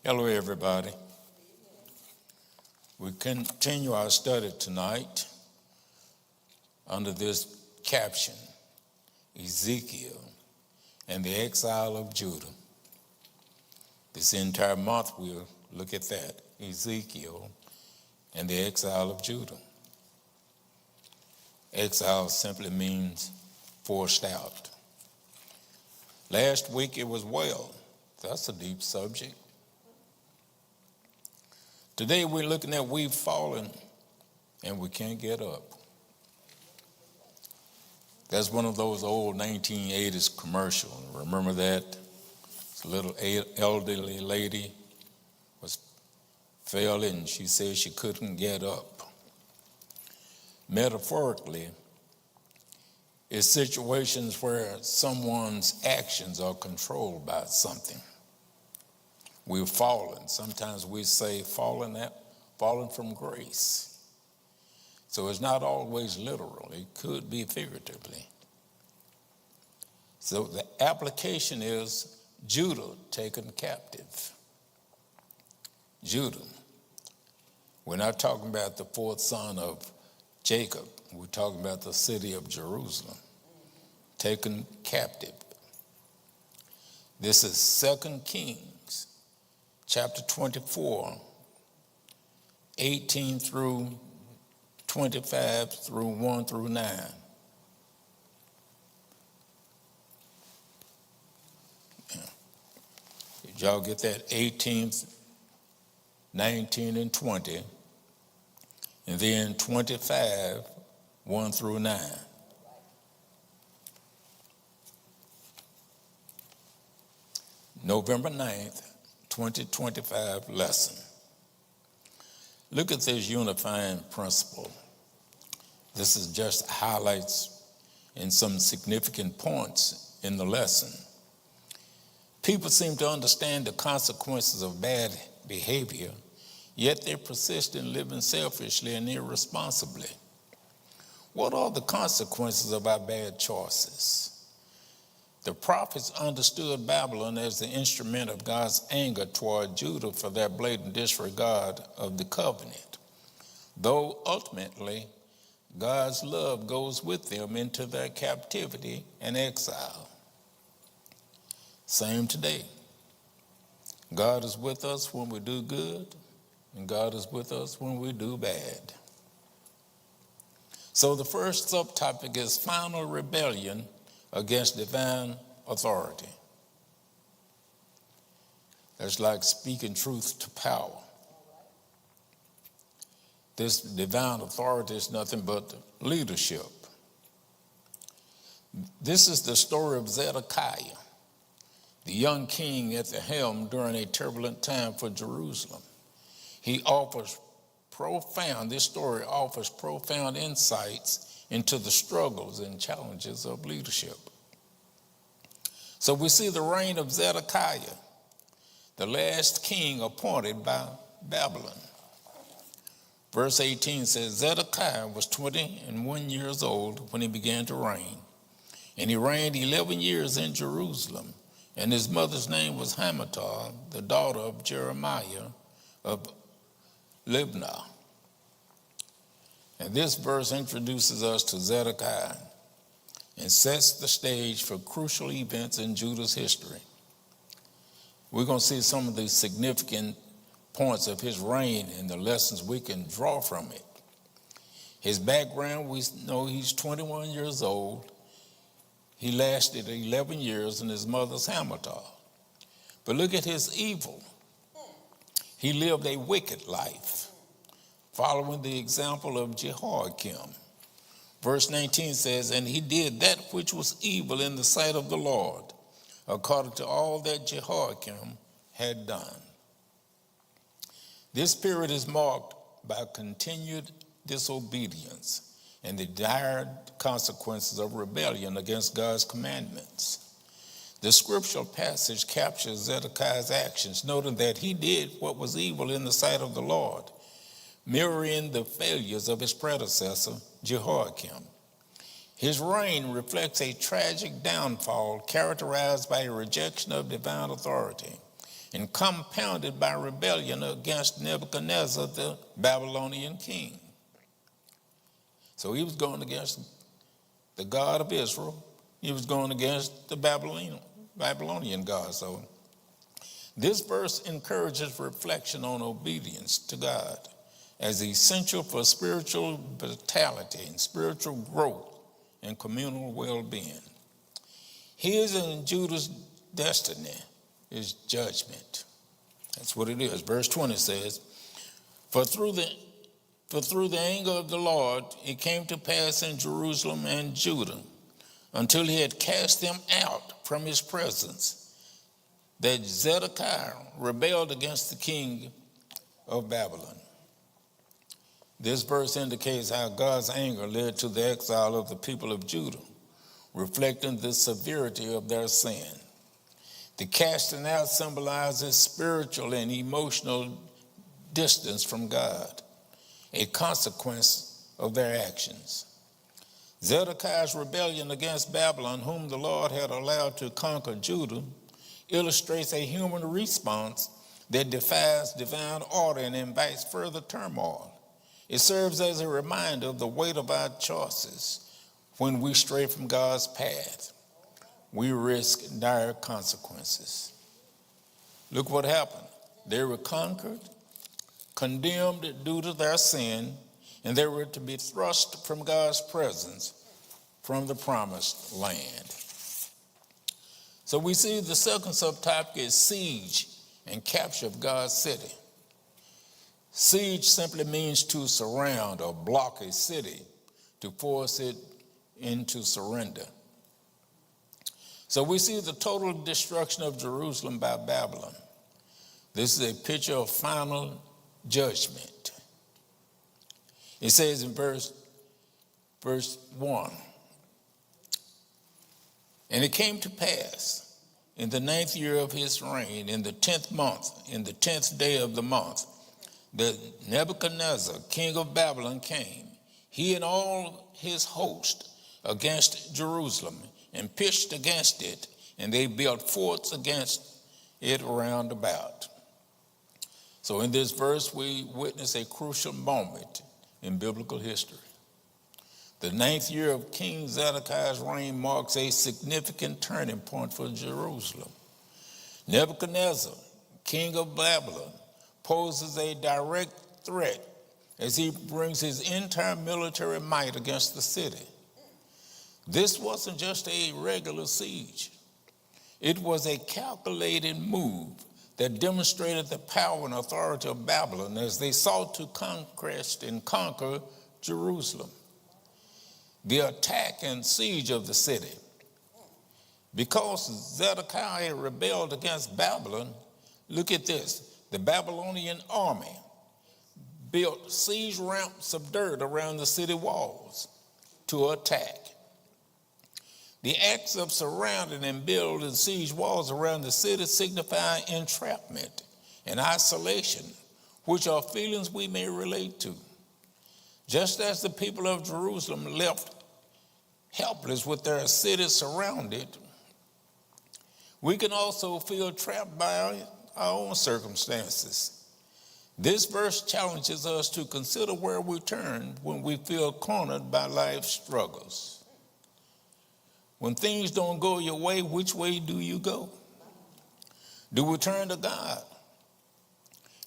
Hello, everybody. We continue our study tonight under this caption, Ezekiel and the exile of Judah. This entire month we'll look at that, Ezekiel and the exile of Judah. Exile simply means forced out. Last week it was well. That's a deep subject. Today we're looking at we've fallen and we can't get up. That's one of those old 1980s commercials. Remember that? This little elderly lady fell and she said she couldn't get up. Metaphorically, it's situations where someone's actions are controlled by something. We've fallen. Sometimes we say fallen from grace. So it's not always literal. It could be figuratively. So the application is Judah taken captive. Judah. We're not talking about the fourth son of Jacob. We're talking about the city of Jerusalem, taken captive. This is 2 Kings, chapter 24, 18 through 25 through 1 through 9. Did y'all get that? 18, 19, and 20. And then 25, 1 through 9. November 9th, 2025 lesson. Look at this unifying principle. This is just highlights and some significant points in the lesson. People seem to understand the consequences of bad behavior, yet they persist in living selfishly and irresponsibly. What are the consequences of our bad choices? The prophets understood Babylon as the instrument of God's anger toward Judah for their blatant disregard of the covenant, though ultimately God's love goes with them into their captivity and exile. Same today. God is with us when we do good, and God is with us when we do bad. So the first subtopic is final rebellion against divine authority. That's like speaking truth to power. This divine authority is nothing but leadership. This is the story of Zedekiah, the young king at the helm during a turbulent time for Jerusalem. This story offers profound insights into the struggles and challenges of leadership. So we see the reign of Zedekiah, the last king appointed by Babylon. Verse 18 says, Zedekiah was 21 years old when he began to reign, and he reigned 11 years in Jerusalem, and his mother's name was Hamutal, the daughter of Jeremiah of Libnah. And this verse introduces us to Zedekiah and sets the stage for crucial events in Judah's history. We're going to see some of the significant points of his reign and the lessons we can draw from it. His background, we know he's 21 years old. He lasted 11 years in his mother's Hamutal. But look at his evil. He lived a wicked life, following the example of Jehoiakim. Verse 19 says, and he did that which was evil in the sight of the Lord, according to all that Jehoiakim had done. This period is marked by continued disobedience and the dire consequences of rebellion against God's commandments. The scriptural passage captures Zedekiah's actions, noting that he did what was evil in the sight of the Lord, mirroring the failures of his predecessor, Jehoiakim. His reign reflects a tragic downfall characterized by a rejection of divine authority, and compounded by rebellion against Nebuchadnezzar, the Babylonian king. So he was going against the God of Israel. He was going against the Babylonian God. So this verse encourages reflection on obedience to God as essential for spiritual vitality and spiritual growth and communal well-being. His and Judah's destiny is judgment. That's what it is. Verse 20 says, For through the anger of the Lord it came to pass in Jerusalem and Judah, until he had cast them out from his presence, that Zedekiah rebelled against the king of Babylon. This verse indicates how God's anger led to the exile of the people of Judah, reflecting the severity of their sin. The casting out symbolizes spiritual and emotional distance from God, a consequence of their actions. Zedekiah's rebellion against Babylon, whom the Lord had allowed to conquer Judah, illustrates a human response that defies divine order and invites further turmoil. It serves as a reminder of the weight of our choices. When we stray from God's path, we risk dire consequences. Look what happened. They were conquered, condemned due to their sin, and they were to be thrust from God's presence, from the promised land. So we see the second subtopic is siege and capture of God's city. Siege simply means to surround or block a city, to force it into surrender. So we see the total destruction of Jerusalem by Babylon. This is a picture of final judgment. It says in verse 1, And it came to pass in the 9th year of his reign, in the 10th month, in the 10th day of the month, that Nebuchadnezzar, king of Babylon, came, he and all his host, against Jerusalem, and pitched against it, and they built forts against it round about. So in this verse, we witness a crucial moment in biblical history. The 9th year of King Zedekiah's reign marks a significant turning point for Jerusalem. Nebuchadnezzar, king of Babylon, poses a direct threat as he brings his entire military might against the city. This wasn't just a regular siege. It was a calculated move that demonstrated the power and authority of Babylon as they sought to conquest and conquer Jerusalem. The attack and siege of the city. Because Zedekiah had rebelled against Babylon, look at this. The Babylonian army built siege ramps of dirt around the city walls to attack. The acts of surrounding and building siege walls around the city signify entrapment and isolation, which are feelings we may relate to. Just as the people of Jerusalem left helpless with their city surrounded, we can also feel trapped by our own circumstances. This verse challenges us to consider where we turn when we feel cornered by life's struggles. When things don't go your way, which way do you go? Do we turn to God?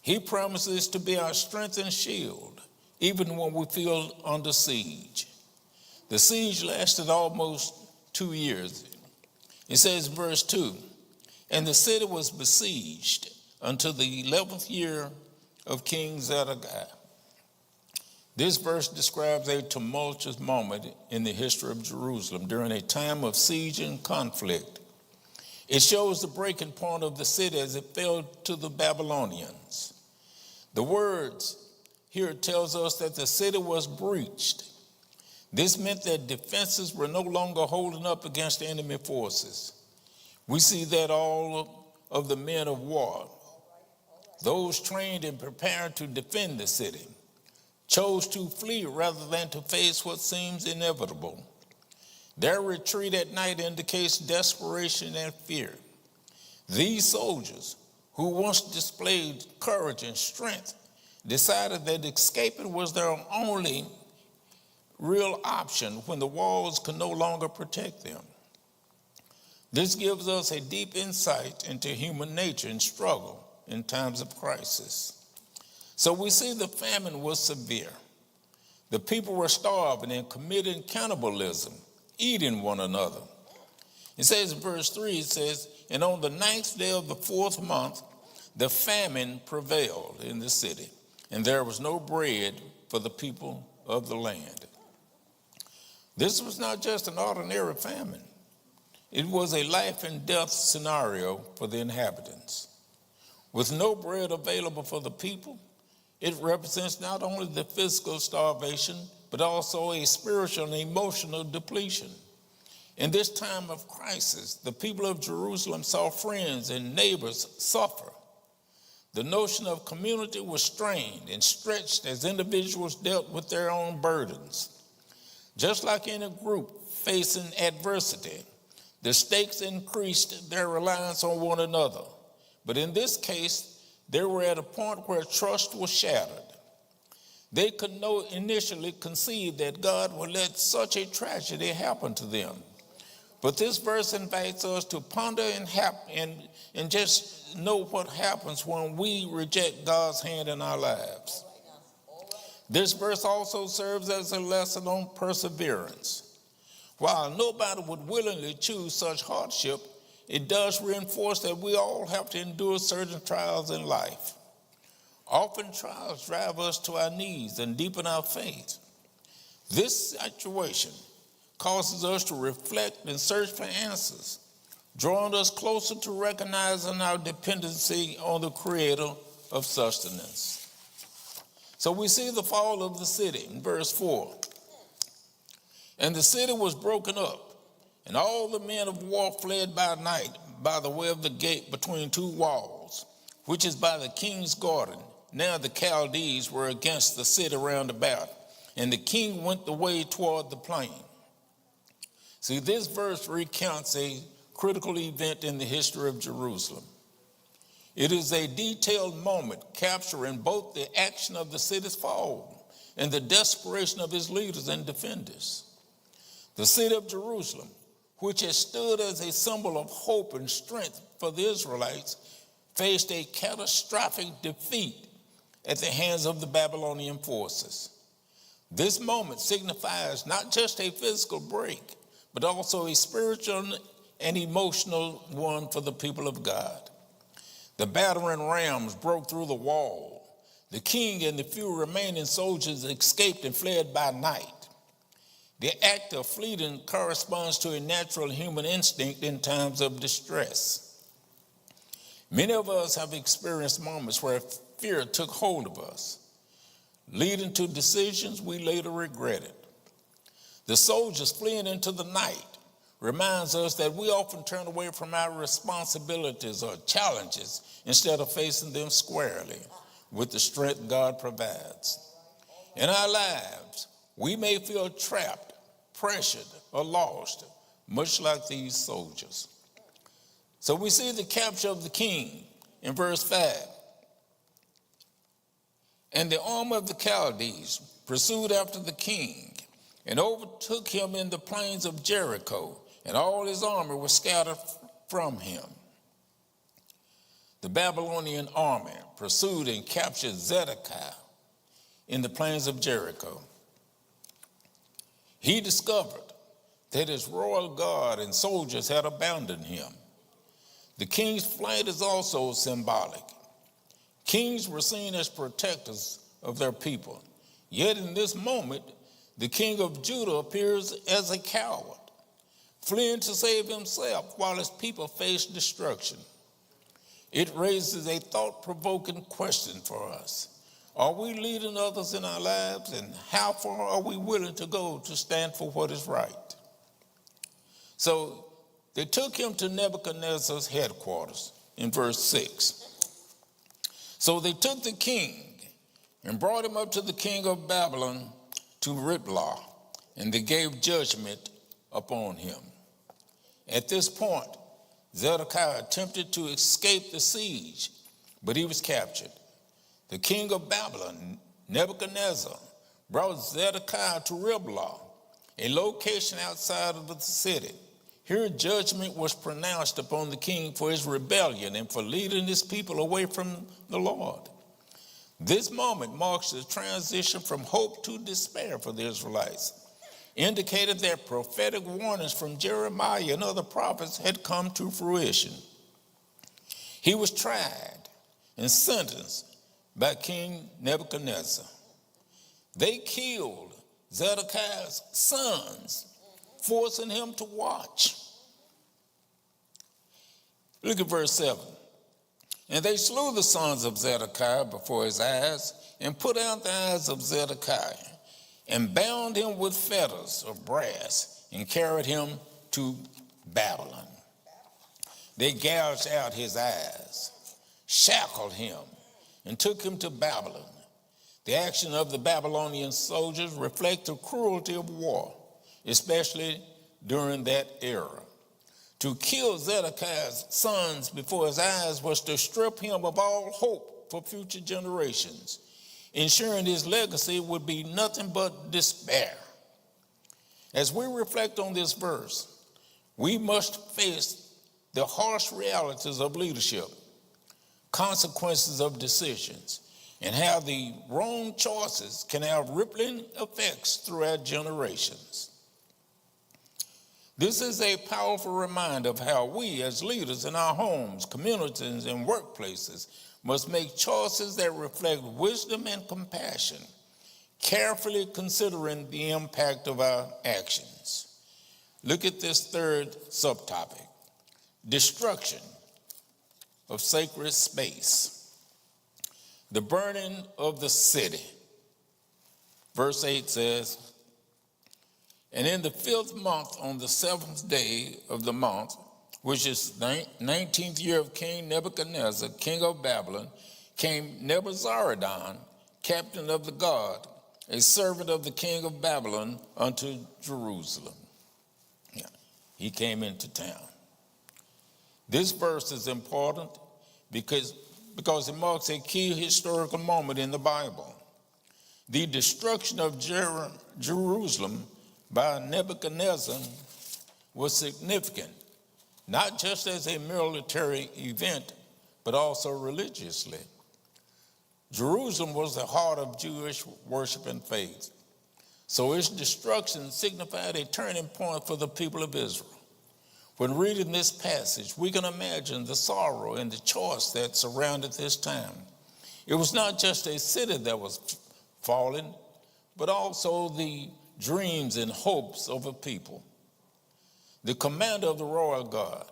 He promises to be our strength and shield, even when we feel under siege. The siege lasted almost 2 years. It says in verse 2, And the city was besieged until the 11th year of King Zedekiah. This verse describes a tumultuous moment in the history of Jerusalem during a time of siege and conflict. It shows the breaking point of the city as it fell to the Babylonians. The words here tells us that the city was breached. This meant that defenses were no longer holding up against enemy forces. We see that all of the men of war, those trained and prepared to defend the city, chose to flee rather than to face what seems inevitable. Their retreat at night indicates desperation and fear. These soldiers, who once displayed courage and strength, decided that escaping was their only real option when the walls could no longer protect them. This gives us a deep insight into human nature and struggle in times of crisis. So we see the famine was severe. The people were starving and committing cannibalism, eating one another. It says in verse 3, it says, and on the 9th day of the 4th month, the famine prevailed in the city, and there was no bread for the people of the land. This was not just an ordinary famine. It was a life and death scenario for the inhabitants. With no bread available for the people, it represents not only the physical starvation, but also a spiritual and emotional depletion. In this time of crisis, the people of Jerusalem saw friends and neighbors suffer. The notion of community was strained and stretched as individuals dealt with their own burdens. Just like any group facing adversity, the stakes increased their reliance on one another. But in this case, they were at a point where trust was shattered. They could not initially conceive that God would let such a tragedy happen to them. But this verse invites us to ponder and just know what happens when we reject God's hand in our lives. This verse also serves as a lesson on perseverance. While nobody would willingly choose such hardship, it does reinforce that we all have to endure certain trials in life. Often trials drive us to our knees and deepen our faith. This situation causes us to reflect and search for answers, drawing us closer to recognizing our dependency on the Creator of sustenance. So we see the fall of the city in verse 4. And the city was broken up, and all the men of war fled by night by the way of the gate between two walls, which is by the king's garden. Now the Chaldees were against the city round about, and the king went the way toward the plain. See, this verse recounts a critical event in the history of Jerusalem. It is a detailed moment capturing both the action of the city's fall and the desperation of its leaders and defenders. The city of Jerusalem, which has stood as a symbol of hope and strength for the Israelites, faced a catastrophic defeat at the hands of the Babylonian forces. This moment signifies not just a physical break, but also a spiritual and emotional one for the people of God. The battering rams broke through the wall. The king and the few remaining soldiers escaped and fled by night. The act of fleeing corresponds to a natural human instinct in times of distress. Many of us have experienced moments where fear took hold of us, leading to decisions we later regretted. The soldiers fleeing into the night reminds us that we often turn away from our responsibilities or challenges instead of facing them squarely with the strength God provides. In our lives, we may feel trapped, pressured, or lost, much like these soldiers. So we see the capture of the king in verse 5. And the army of the Chaldees pursued after the king and overtook him in the plains of Jericho, and all his army was scattered from him. The Babylonian army pursued and captured Zedekiah in the plains of Jericho. He discovered that his royal guard and soldiers had abandoned him. The king's flight is also symbolic. Kings were seen as protectors of their people. Yet in this moment, the king of Judah appears as a coward, fleeing to save himself while his people face destruction. It raises a thought-provoking question for us. Are we leading others in our lives, and how far are we willing to go to stand for what is right? So they took him to Nebuchadnezzar's headquarters in verse 6. So they took the king and brought him up to the king of Babylon to Riblah, and they gave judgment upon him. At this point, Zedekiah attempted to escape the siege, but he was captured. The king of Babylon, Nebuchadnezzar, brought Zedekiah to Riblah, a location outside of the city. Here judgment was pronounced upon the king for his rebellion and for leading his people away from the Lord. This moment marks the transition from hope to despair for the Israelites, indicated that prophetic warnings from Jeremiah and other prophets had come to fruition. He was tried and sentenced by King Nebuchadnezzar. They killed Zedekiah's sons, forcing him to watch. Look at verse 7. And they slew the sons of Zedekiah before his eyes, and put out the eyes of Zedekiah, and bound him with fetters of brass, and carried him to Babylon. They gouged out his eyes, shackled him, and took him to Babylon. The action of the Babylonian soldiers reflect the cruelty of war, especially during that era. To kill Zedekiah's sons before his eyes was to strip him of all hope for future generations, ensuring his legacy would be nothing but despair. As we reflect on this verse, we must face the harsh realities of leadership, consequences of decisions, and how the wrong choices can have rippling effects throughout generations. This is a powerful reminder of how we as leaders in our homes, communities, and workplaces must make choices that reflect wisdom and compassion, carefully considering the impact of our actions. Look at this third subtopic: destruction of sacred space. The burning of the city. Verse 8 says, and in the 5th month, on the 7th day of the month, which is 19th year of King Nebuchadnezzar, king of Babylon, came Nebuzaradan, captain of the guard, a servant of the king of Babylon, unto Jerusalem. Yeah, he came into town. This verse is important because it marks a key historical moment in the Bible. The destruction of Jerusalem by Nebuchadnezzar was significant, not just as a military event, but also religiously. Jerusalem was the heart of Jewish worship and faith, so its destruction signified a turning point for the people of Israel. When reading this passage, we can imagine the sorrow and the choice that surrounded this time. It was not just a city that was fallen, but also the dreams and hopes of a people. The commander of the royal guard,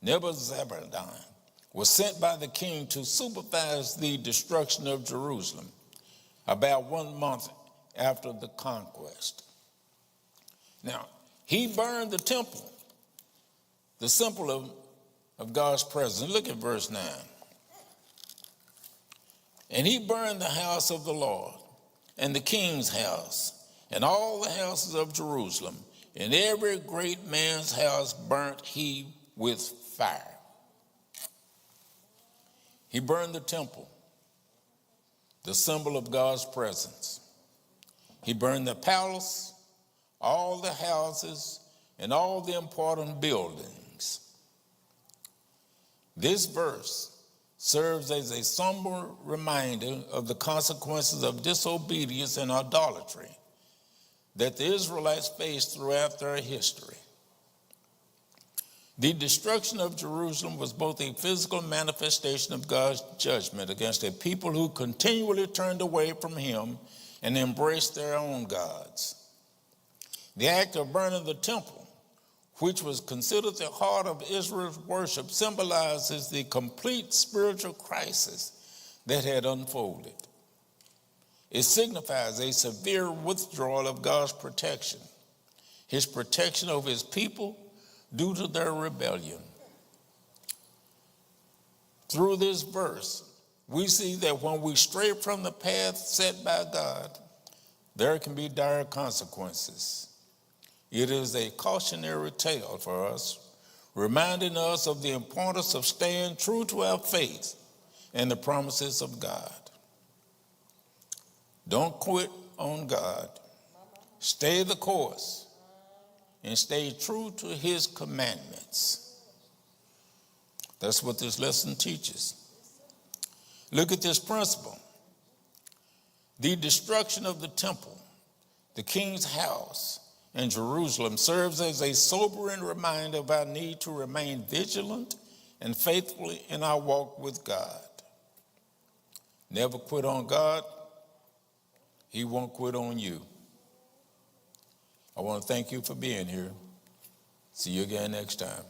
Nebuzaradan, was sent by the king to supervise the destruction of Jerusalem about 1 month after the conquest. Now, he burned the temple, the symbol of God's presence. Look at verse 9. And he burned the house of the Lord and the king's house and all the houses of Jerusalem, and every great man's house burnt he with fire. He burned the temple, the symbol of God's presence. He burned the palace, all the houses, and all the important buildings. This verse serves as a somber reminder of the consequences of disobedience and idolatry that the Israelites faced throughout their history. The destruction of Jerusalem was both a physical manifestation of God's judgment against a people who continually turned away from him and embraced their own gods. The act of burning the temple, which was considered the heart of Israel's worship, symbolizes the complete spiritual crisis that had unfolded. It signifies a severe withdrawal of God's protection, his protection of his people due to their rebellion. Through this verse, we see that when we stray from the path set by God, there can be dire consequences. It is a cautionary tale for us, reminding us of the importance of staying true to our faith and the promises of God. Don't quit on God. Stay the course and stay true to his commandments. That's what this lesson teaches. Look at this principle. The destruction of the temple, the king's house, in Jerusalem serves as a sobering reminder of our need to remain vigilant and faithful in our walk with God. Never quit on God. He won't quit on you. I want to thank you for being here. See you again next time.